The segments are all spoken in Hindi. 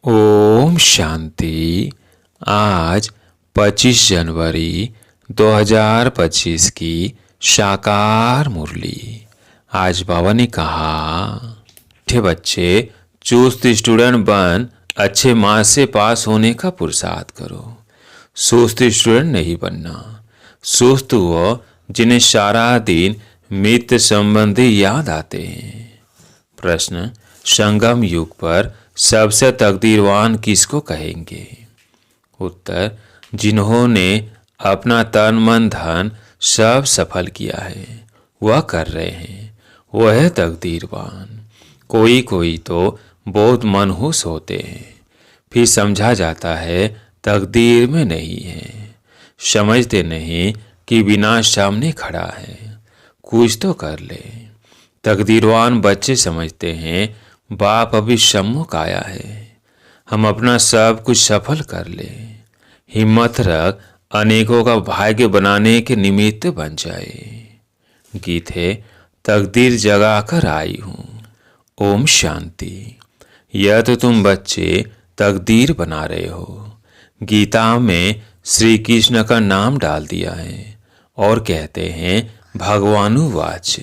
ओम शांति। आज 25 जनवरी 2025 की साकार मुरली। आज बाबा ने कहा, थे बच्चे, चुस्त स्टूडेंट बन अच्छे मार्क्स से पास होने का पुरुषार्थ करो। सुस्त स्टूडेंट नहीं बनना। सुस्त वो जिन्हें सारा दिन मित्र संबंधी याद आते हैं। प्रश्न, संगम युग पर सबसे तकदीरवान किसको कहेंगे? उत्तर, जिन्होंने अपना तन मन धन सब सफल किया है, वह कर रहे हैं, वह है तकदीरवान। कोई कोई तो बहुत मनहूस होते हैं, फिर समझा जाता है तकदीर में नहीं है। समझते नहीं कि विनाश सामने खड़ा है, कुछ तो कर ले। तकदीरवान बच्चे समझते हैं बाप अभी सम्मुख आया है, हम अपना सब कुछ सफल कर ले। हिम्मत रख, अनेकों का भाग्य बनाने के निमित्त बन जाए। गीत है, तकदीर जगा कर आई हूँ। ओम शांति। यह तो तुम बच्चे तकदीर बना रहे हो। गीता में श्री कृष्ण का नाम डाल दिया है और कहते हैं भगवानुवाच,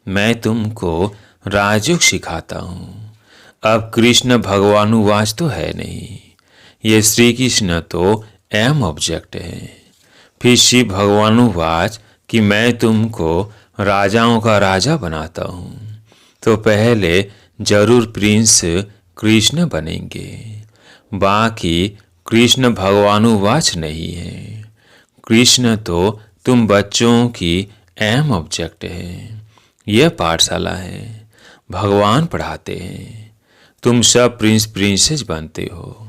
मैं तुमको राजयोग सिखाता हूँ। अब कृष्ण भगवानुवाच तो है नहीं, ये श्री कृष्ण तो एम ऑब्जेक्ट है। फिर शिव भगवानुवाच कि मैं तुमको राजाओं का राजा बनाता हूँ, तो पहले जरूर प्रिंस कृष्ण बनेंगे। बाकी कृष्ण भगवानुवाच नहीं है। कृष्ण तो तुम बच्चों की एम ऑब्जेक्ट है। यह पाठशाला है, भगवान पढ़ाते हैं, तुम सब प्रिंस प्रिंसेस बनते हो।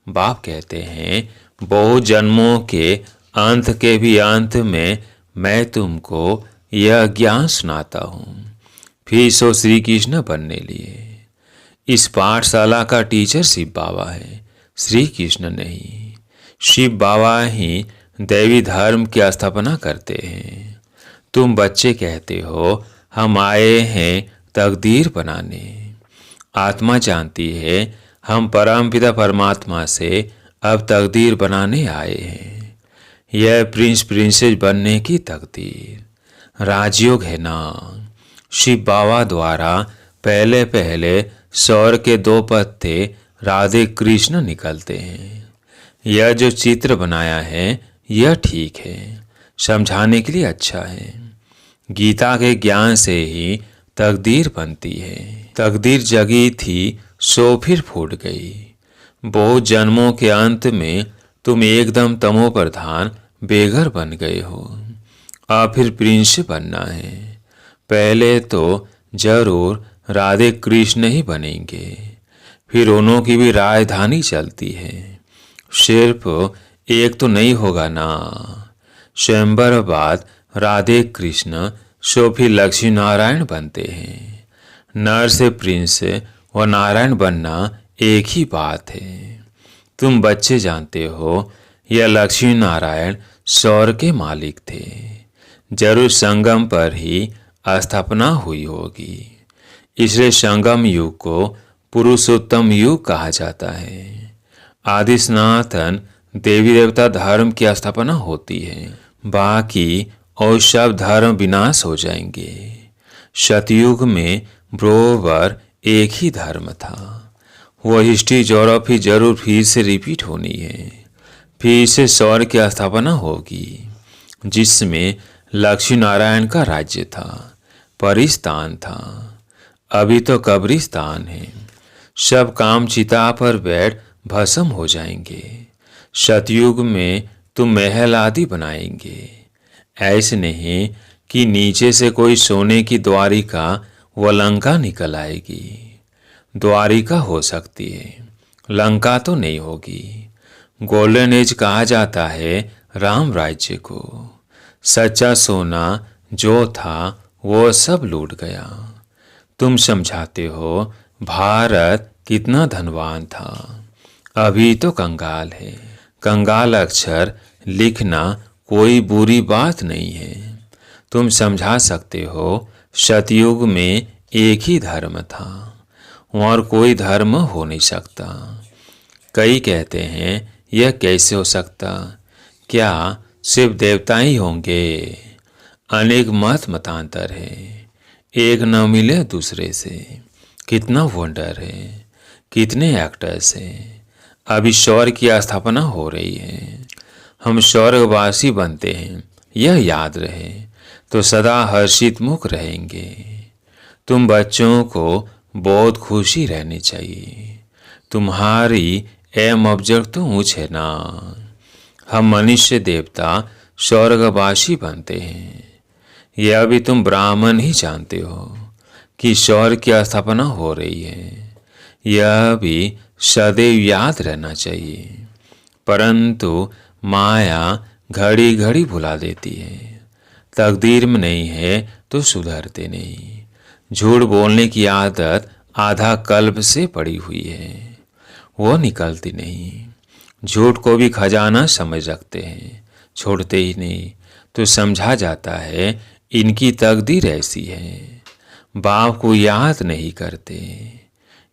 बाप कहते हैं बहुत जन्मों के अंत के भी अंत में मैं तुमको यह ज्ञान सुनाता हूँ, फिर सो श्री कृष्ण बनने लिए। इस पाठशाला का टीचर शिव बाबा है, श्री कृष्ण नहीं। शिव बाबा ही दैवी धर्म की स्थापना करते हैं। तुम बच्चे कहते हो हम आए हैं तकदीर बनाने। आत्मा जानती है हम परमपिता परमात्मा से अब तकदीर बनाने आए हैं। यह प्रिंस प्रिंसेस बनने की तकदीर राजयोग है ना। शिव बाबा द्वारा पहले पहले सौर के 2 पत्ते राधे कृष्ण निकलते हैं। यह जो चित्र बनाया है यह ठीक है, समझाने के लिए अच्छा है। गीता के ज्ञान से ही तकदीर बनती है। तकदीर जगी थी सो फिर फूट गई। बहुत जन्मों के अंत में तुम एकदम तमो प्रधान बेघर बन गए हो। अब फिर प्रिंस बनना है। पहले तो जरूर राधे कृष्ण ही बनेंगे, फिर उन्हों की भी राजधानी चलती है। सिर्फ एक तो नहीं होगा ना। स्वयंवर बाद राधे कृष्ण सो फिर लक्ष्मी नारायण बनते हैं। नर से प्रिंस व नारायण बनना एक ही बात है। तुम बच्चे जानते हो यह लक्ष्मी नारायण स्वर्ग के मालिक थे। जरूर संगम पर ही स्थापना हुई होगी, इसलिए संगम युग को पुरुषोत्तम युग कहा जाता है। आदि सनातन देवी देवता धर्म की स्थापना होती है, बाकी और सब धर्म विनाश हो जाएंगे। सतयुग में बरोबर एक ही धर्म था। वह हिस्ट्री जोग्राफी जरूर फिर से रिपीट होनी है। फिर से स्वर्ग की स्थापना होगी, जिसमें लक्ष्मी नारायण का राज्य था, परिस्तान था। अभी तो कब्रिस्तान है। सब काम चिता पर बैठ भस्म हो जाएंगे। सतयुग में तुम महल आदि बनाएंगे। ऐसे नहीं कि नीचे से कोई सोने की द्वारिका व लंका निकल आएगी। द्वारिका हो सकती है, लंका तो नहीं होगी। गोल्डन एज कहा जाता है राम राज्य को। सच्चा सोना जो था वो सब लूट गया। तुम समझाते हो भारत कितना धनवान था, अभी तो कंगाल है। कंगाल अक्षर लिखना कोई बुरी बात नहीं है। तुम समझा सकते हो सतयुग में एक ही धर्म था और कोई धर्म हो नहीं सकता। कई कहते हैं यह कैसे हो सकता, क्या सिर्फ देवता ही होंगे? अनेक मतांतर है, एक न मिले दूसरे से। कितना वंडर है, कितने एक्टर्स हैं। अब ईश्वर की स्थापना हो रही है, हम स्वर्गवासी बनते हैं, यह याद रहे तो सदा हर्षित मुख रहेंगे। तुम बच्चों को बहुत खुशी रहनी चाहिए, तुम्हारी एम ऑब्जेक्ट तो ऊंच है ना। हम मनुष्य देवता स्वर्गवासी बनते हैं, यह भी तुम ब्राह्मण ही जानते हो कि स्वर्ग की स्थापना हो रही है, यह भी सदैव याद रहना चाहिए। परंतु माया घड़ी घड़ी भुला देती है, तकदीर में नहीं है तो सुधरते नहीं। झूठ बोलने की आदत आधा कल्प से पड़ी हुई है, वो निकलती नहीं। झूठ को भी खजाना समझ रखते हैं, छोड़ते ही नहीं। तो समझा जाता है इनकी तकदीर ऐसी है। बाप को याद नहीं करते,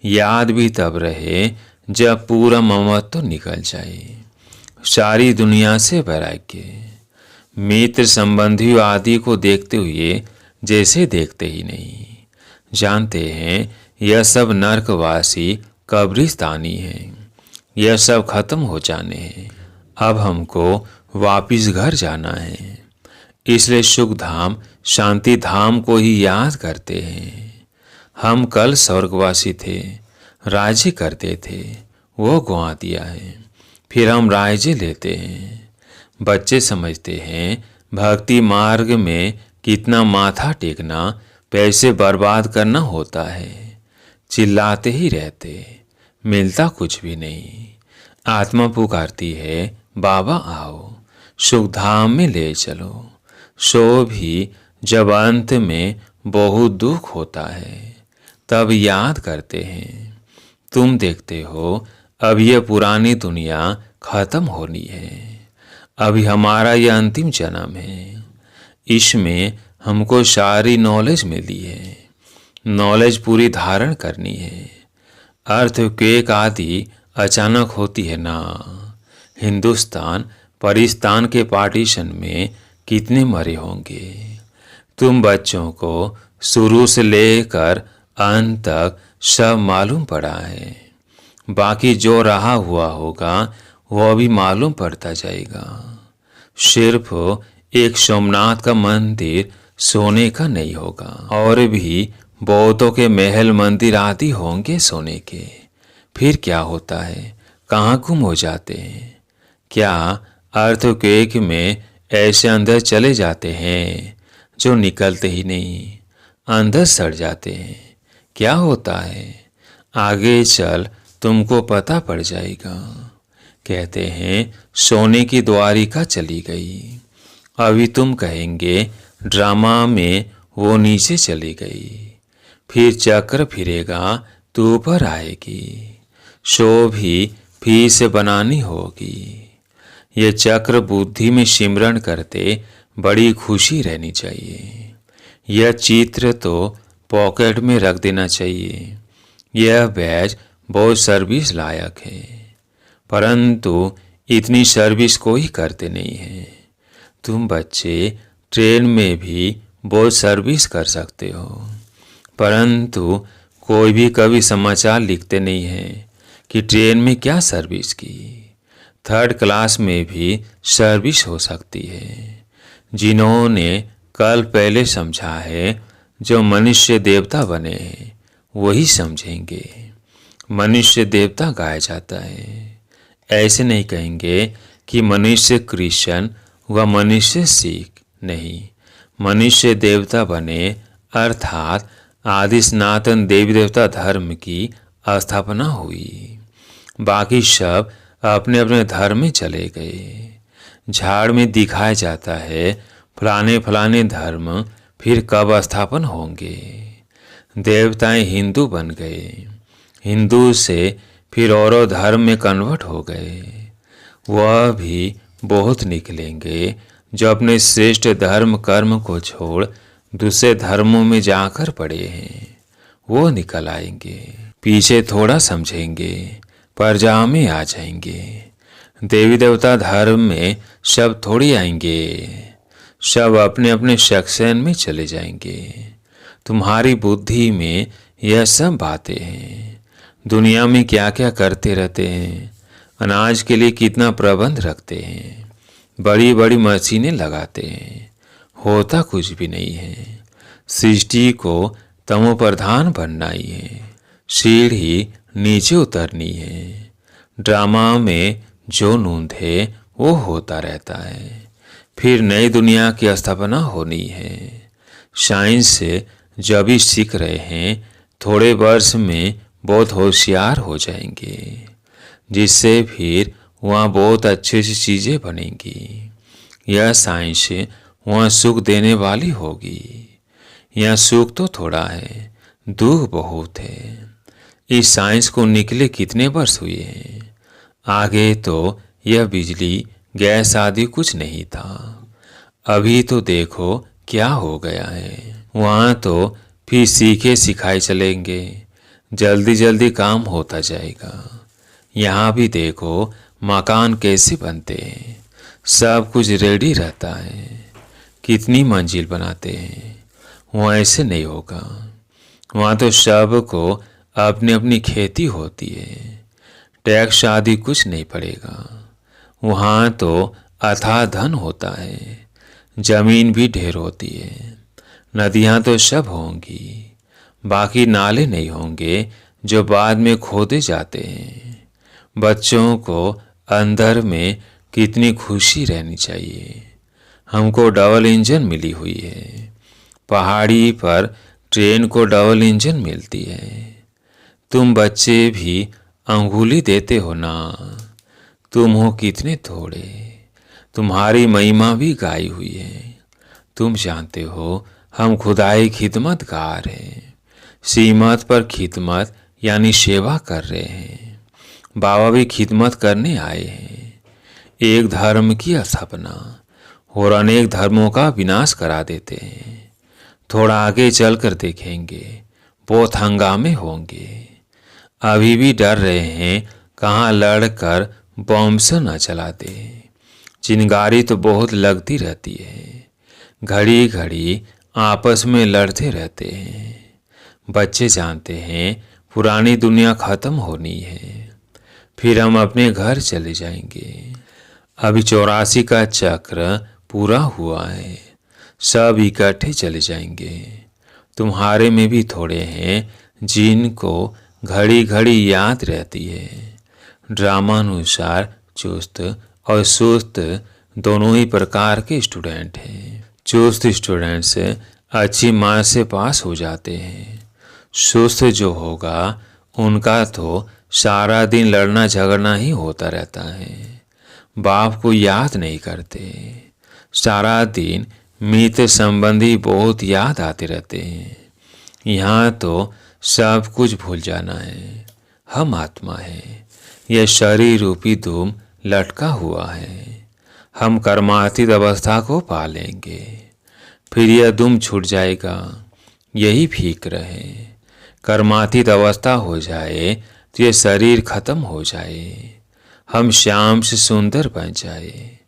याद भी तब रहे जब पूरा ममत्व तो निकल जाए। सारी दुनिया से वैराग्य, मित्र संबंधी आदि को देखते हुए जैसे देखते ही नहीं। जानते हैं यह सब नरकवासी कब्रिस्तानी है, यह सब खत्म हो जाने हैं। अब हमको वापिस घर जाना है, इसलिए सुख धाम शांति धाम को ही याद करते हैं। हम कल स्वर्गवासी थे, राज्य करते थे, वो गंवा दिया है, फिर हम राज्य लेते हैं। बच्चे समझते हैं भक्ति मार्ग में कितना माथा टेकना, पैसे बर्बाद करना होता है। चिल्लाते ही रहते, मिलता कुछ भी नहीं। आत्मा पुकारती है बाबा आओ, सुख धाम में ले चलो। सो भी जब अंत में बहुत दुख होता है तब याद करते हैं। तुम देखते हो अब यह पुरानी दुनिया खत्म होनी है, अभी हमारा यह अंतिम जन्म है। इसमें हमको सारी नॉलेज मिली है, नॉलेज पूरी धारण करनी है। अर्थक्वेक आदि अचानक होती है ना। हिंदुस्तान पाकिस्तान के पार्टीशन में कितने मरे होंगे। तुम बच्चों को शुरू से लेकर अंत तक सब मालूम पड़ा है, बाकी जो रहा हुआ होगा वह भी मालूम पड़ता जाएगा। सिर्फ एक सोमनाथ का मंदिर सोने का नहीं होगा, और भी बौद्धों के महल मंदिर आदि होंगे सोने के। फिर क्या होता है, कहाँ गुम हो जाते हैं? क्या अर्थक्वेक में ऐसे अंदर चले जाते हैं जो निकलते ही नहीं, अंदर सड़ जाते हैं? क्या होता है? आगे चल तुमको पता पड़ जाएगा। कहते हैं सोने की द्वारिका चली गई, अभी तुम कहेंगे ड्रामा में वो नीचे चली गई। फिर चक्र फिरेगा तो ऊपर आएगी, सो भी फिर से बनानी होगी। ये चक्र बुद्धि में सिमरण करते बड़ी खुशी रहनी चाहिए। यह चित्र तो पॉकेट में रख देना चाहिए। यह बैज बहुत सर्विस लायक है, परंतु इतनी सर्विस कोई करते नहीं है। तुम बच्चे ट्रेन में भी बहुत सर्विस कर सकते हो, परंतु कोई भी कभी समाचार लिखते नहीं है कि ट्रेन में क्या सर्विस की। थर्ड क्लास में भी सर्विस हो सकती है। जिन्होंने कल पहले समझा है, जो मनुष्य देवता बने हैं वही समझेंगे। मनुष्य देवता गाया जाता है, ऐसे नहीं कहेंगे कि मनुष्य क्रिश्चियन व मनुष्य सिख, नहीं। मनुष्य देवता बने अर्थात आदि सनातन देवी देवता धर्म की स्थापना हुई। बाकी सब अपने अपने धर्म में चले गए। झाड़ में दिखाया जाता है फलाने फलाने धर्म फिर कब स्थापन होंगे। देवताएं हिंदू बन गए, हिंदू से फिर और धर्म में कन्वर्ट हो गए। वह भी बहुत निकलेंगे जो अपने श्रेष्ठ धर्म कर्म को छोड़ दूसरे धर्मों में जाकर पड़े हैं, वो निकल आएंगे। पीछे थोड़ा समझेंगे प्रजा में आ जाएंगे। देवी देवता धर्म में सब थोड़ी आएंगे, सब अपने अपने सेक्शन में चले जाएंगे। तुम्हारी बुद्धि में यह सब बातें हैं। दुनिया में क्या क्या करते रहते हैं, अनाज के लिए कितना प्रबंध रखते हैं, बड़ी बड़ी मशीनें लगाते हैं, होता कुछ भी नहीं है। सृष्टि को तमो प्रधान बनना ही है, सीढ़ी नीचे उतरनी है। ड्रामा में जो नूंद है वो होता रहता है, फिर नई दुनिया की स्थापना होनी है। साइंस से जब भी सीख रहे हैं, थोड़े वर्ष में बहुत होशियार हो जाएंगे, जिससे फिर वहाँ बहुत अच्छी अच्छी चीज़ें बनेंगी। यह साइंस वहाँ सुख देने वाली होगी। यहाँ सुख तो थोड़ा है, दुख बहुत है। इस साइंस को निकले कितने वर्ष हुए हैं। आगे तो यह बिजली गैस आदि कुछ नहीं था, अभी तो देखो क्या हो गया है। वहाँ तो फिर सीखे सिखाए चलेंगे, जल्दी जल्दी काम होता जाएगा। यहाँ भी देखो मकान कैसे बनते हैं, सब कुछ रेडी रहता है। कितनी मंजिल बनाते हैं, वहाँ ऐसे नहीं होगा। वहाँ तो सबको अपनी अपनी खेती होती है, टैक्स आदि कुछ नहीं पड़ेगा। वहाँ तो अथाह धन होता है, जमीन भी ढेर होती है। नदियाँ तो सब होंगी, बाकी नाले नहीं होंगे जो बाद में खोदे जाते हैं। बच्चों को अंदर में कितनी खुशी रहनी चाहिए। हमको डबल इंजन मिली हुई है, पहाड़ी पर ट्रेन को डबल इंजन मिलती है। तुम बच्चे भी अंगुली देते हो ना, तुम हो कितने थोड़े, तुम्हारी महिमा भी गाई हुई है। तुम जानते हो हम खुदाई खिदमतगार हैं, सीमत पर खिदमत यानी सेवा कर रहे हैं। बाबा भी खिदमत करने आए हैं। एक धर्म की स्थापना और अनेक धर्मों का विनाश करा देते हैं। थोड़ा आगे चलकर देखेंगे, बहुत हंगामे होंगे। अभी भी डर रहे हैं कहाँ लड़कर बम से न चला दे। चिंगारी तो बहुत लगती रहती है, घड़ी घड़ी आपस में लड़ते रहते हैं। बच्चे जानते हैं पुरानी दुनिया खत्म होनी है, फिर हम अपने घर चले जाएंगे। अभी 84 का चक्र पूरा हुआ है, सब इकट्ठे चले जाएंगे। तुम्हारे में भी थोड़े हैं जिनको घड़ी घड़ी याद रहती है। ड्रामा अनुसार चुस्त और सुस्त दोनों ही प्रकार के स्टूडेंट हैं। चुस्त स्टूडेंट्स अच्छी मार्क से पास हो जाते हैं। सुस्त जो होगा उनका तो सारा दिन लड़ना झगड़ना ही होता रहता है, बाप को याद नहीं करते। सारा दिन मित्र संबंधी बहुत याद आते रहते हैं। यहाँ तो सब कुछ भूल जाना है। हम आत्मा है, यह शरीर रूपी धूम लटका हुआ है। हम कर्मातीत अवस्था को पा लेंगे, फिर यह दुम छूट जाएगा। यही फिक्र है, कर्मातीत अवस्था हो जाए तो ये शरीर खत्म हो जाए, हम श्याम से सुंदर बन जाए।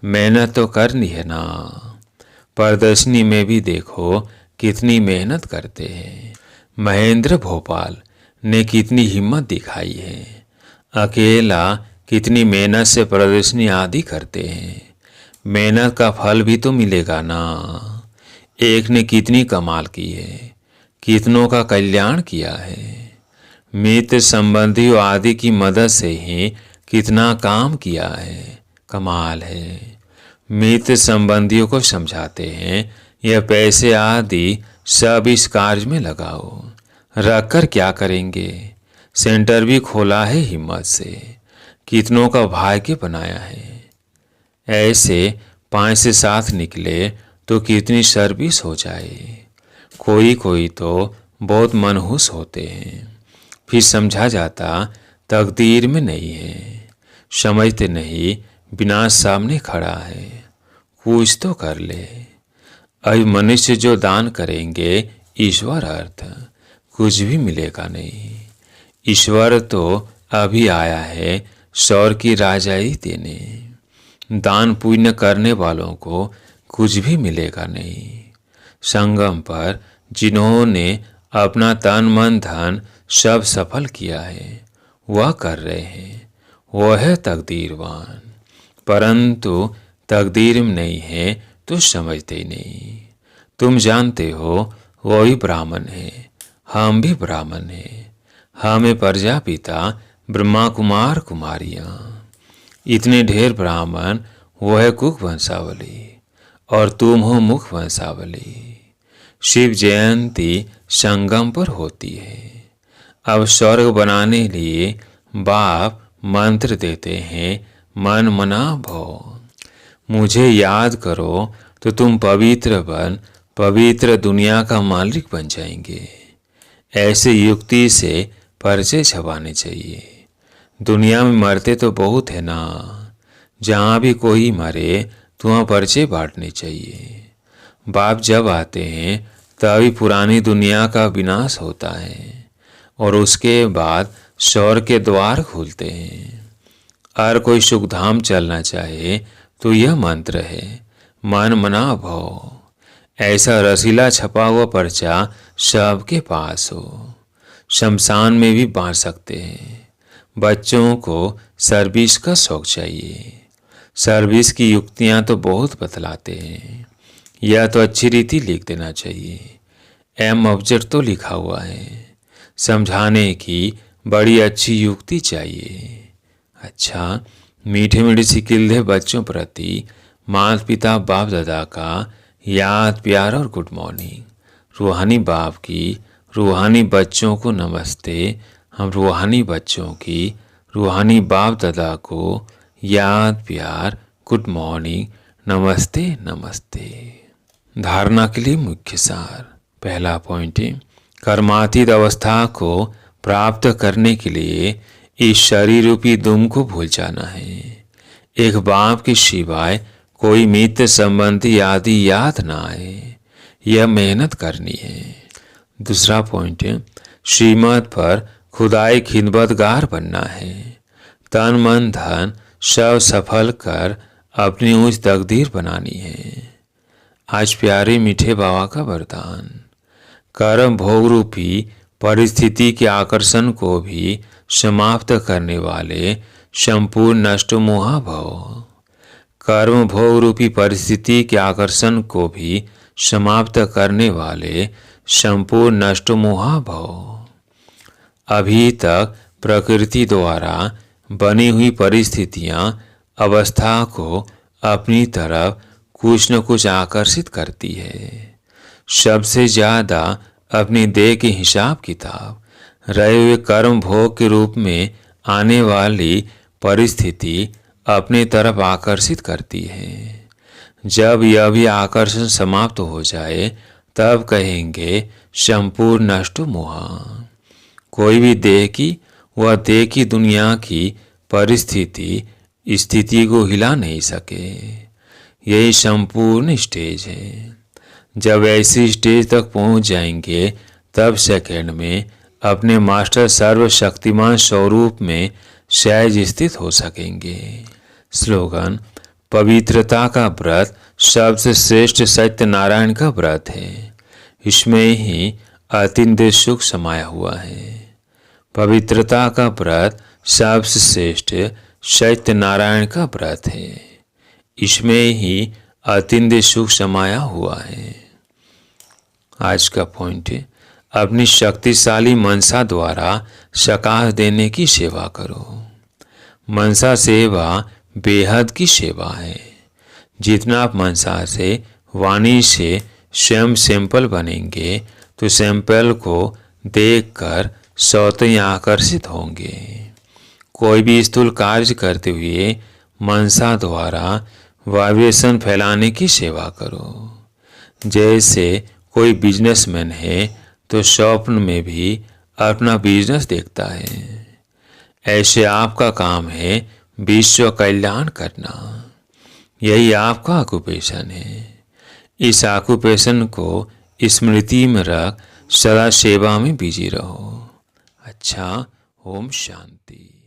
मेहनत तो करनी है ना। प्रदर्शनी में भी देखो कितनी मेहनत करते हैं। महेंद्र भोपाल ने कितनी हिम्मत दिखाई है, अकेला कितनी मेहनत से प्रदर्शनी आदि करते हैं। मेहनत का फल भी तो मिलेगा ना। एक ने कितनी कमाल की है, कितनों का कल्याण किया है। मित्र संबंधियों आदि की मदद से ही कितना काम किया है, कमाल है। मित्र संबंधियों को समझाते हैं यह पैसे आदि सब इस कार्य में लगाओ। रखकर क्या करेंगे, सेंटर भी खोला है हिम्मत से, कितनों का भाग्य बनाया है। ऐसे 5 से 7 निकले तो कितनी सर्विस हो जाए। कोई कोई तो बहुत मनहूस होते हैं, फिर समझा जाता तकदीर में नहीं है। समझते नहीं विनाश सामने खड़ा है, कुछ तो कर ले। अभी मनुष्य जो दान करेंगे ईश्वर अर्थ, कुछ भी मिलेगा नहीं। ईश्वर तो अभी आया है शौर की राजाई देने। दान पुण्य करने वालों को कुछ भी मिलेगा नहीं। संगम पर जिन्होंने अपना तन मन धन सब सफल किया है वह कर रहे हैं, वह है तकदीरवान। परंतु तकदीर में नहीं है तो समझते ही नहीं। तुम जानते हो वो भी ब्राह्मण है, हम भी ब्राह्मण हैं। हमें प्रजापिता ब्रह्मा कुमार कुमारियाँ, इतने ढेर ब्राह्मण, वो है कुक वंशावली और तुम हो मुख वंशावली। शिव जयंती संगम पर होती है। अब स्वर्ग बनाने लिए बाप मंत्र देते हैं, मन मना भव। मुझे याद करो तो तुम पवित्र बन पवित्र दुनिया का मालिक बन जाएंगे। ऐसे युक्ति से पर्चे छपाने चाहिए। दुनिया में मरते तो बहुत है ना, जहाँ भी कोई मरे तो वहाँ पर्चे बांटने चाहिए। बाप जब आते हैं तभी पुरानी दुनिया का विनाश होता है और उसके बाद स्वर्ग के द्वार खुलते हैं। अगर कोई सुखधाम चलना चाहे तो यह मंत्र है, मन मना भव। ऐसा रसीला छपा हुआ पर्चा सबके पास हो। शमशान में भी बांट सकते हैं। बच्चों को सर्विस का शौक चाहिए। सर्विस की युक्तियां तो बहुत बतलाते हैं। यह तो अच्छी रीति लिख देना चाहिए। एम ऑब्जेक्ट तो लिखा हुआ है। समझाने की बड़ी अच्छी युक्ति चाहिए। अच्छा, मीठे मीठे सिकिल्दे बच्चों प्रति माता पिता बाप दादा का याद प्यार और गुड मॉर्निंग। रूहानी बाप की रूहानी बच्चों को नमस्ते। हम रूहानी बच्चों की रूहानी बाप दादा को याद प्यार गुड मॉर्निंग नमस्ते नमस्ते। धारणा के लिए मुख्य सार। पहला पॉइंट है, कर्मातीत अवस्था को प्राप्त करने के लिए इस शरीर रूपी दुम को भूल जाना है। एक बाप के सिवाय कोई मित्र संबंधी आदि याद ना आए, यह मेहनत करनी है। दूसरा पॉइंट है, श्रीमत पर खुदाई खिदमतगार बनना है। तन मन धन सब सफल कर अपनी ऊंच तकदीर बनानी है। आज प्यारे मीठे बाबा का वरदान, कर्म भोग रूपी परिस्थिति के आकर्षण को भी समाप्त करने वाले संपूर्ण नष्ट मोहा भव। कर्म भोग रूपी परिस्थिति के आकर्षण को भी समाप्त करने वाले संपूर्ण नष्ट मोहा भव। अभी तक प्रकृति द्वारा बनी हुई परिस्थितियां अवस्था को अपनी तरफ कुछ न कुछ आकर्षित करती है। सबसे ज्यादा अपनी देह के हिसाब किताब रहे हुए कर्म भोग के रूप में आने वाली परिस्थिति अपनी तरफ आकर्षित करती है। जब यह भी आकर्षण समाप्त हो जाए तब कहेंगे संपूर्ण नष्ट मोहा। कोई भी देह की वह देह की दुनिया की परिस्थिति स्थिति को हिला नहीं सके। यही संपूर्ण स्टेज है। जब ऐसी स्टेज तक पहुंच जाएंगे तब सेकंड में अपने मास्टर सर्वशक्तिमान स्वरूप में सहज स्थित हो सकेंगे। स्लोगन, पवित्रता का व्रत सबसे श्रेष्ठ सत्यनारायण का व्रत है। इसमें ही अत्यंत सुख समाया हुआ है। पवित्रता का व्रत सबसे श्रेष्ठ सत्यनारायण का व्रत है। इसमें ही अत्यंत सुख समाया हुआ है। आज का पॉइंट है, अपनी शक्तिशाली मनसा द्वारा सकाश देने की सेवा करो। मनसा सेवा बेहद की सेवा है। जितना आप मनसा से वाणी से स्वयं सैंपल बनेंगे तो सैंपल को देखकर स्वतः आकर्षित होंगे। कोई भी स्थूल कार्य करते हुए मनसा द्वारा वाइब्रेशन फैलाने की सेवा करो। जैसे कोई बिजनेसमैन है तो स्वप्न में भी अपना बिजनेस देखता है। ऐसे आपका काम है विश्व कल्याण करना। यही आपका ऑक्यूपेशन है। इस ऑक्यूपेशन को स्मृति में रख सदा सेवा में बिजी रहो। अच्छा, ओम शांति।